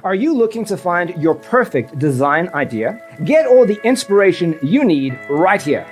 Are you looking to find your perfect design idea? Get all the inspiration you need right here.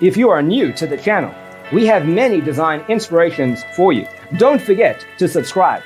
If you are new to the channel, we have many design inspirations for you. Don't forget to subscribe.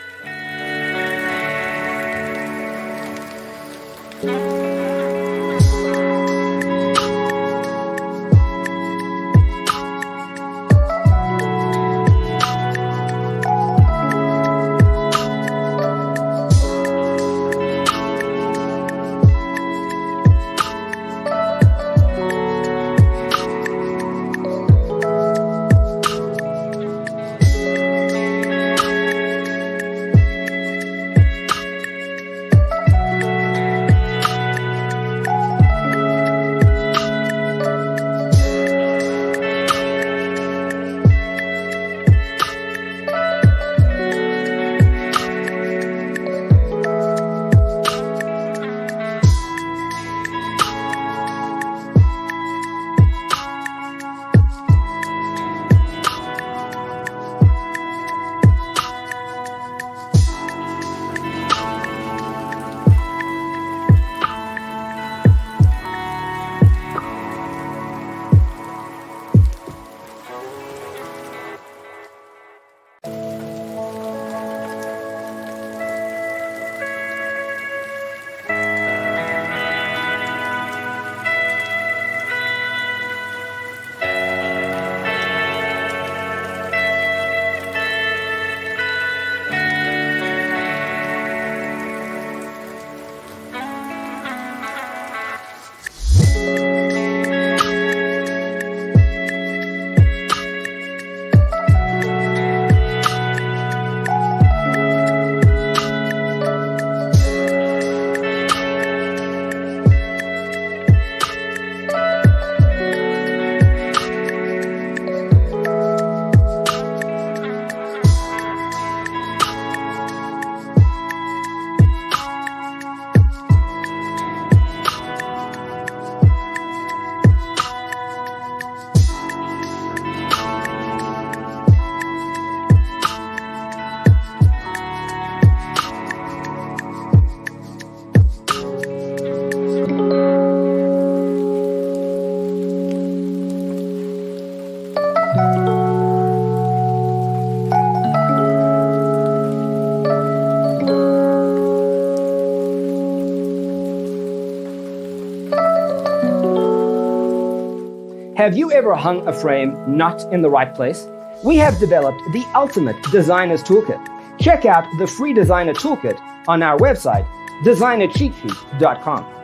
Have you ever hung a frame not in the right place? We have developed the ultimate designer's toolkit. Check out the free designer toolkit on our website, designercheatsheet.com.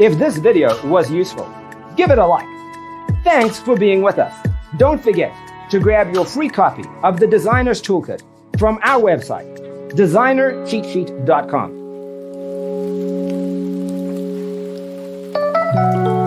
If this video was useful, give it a like. Thanks for being with us. Don't forget to grab your free copy of the Designer's Toolkit from our website, designercheatsheet.com.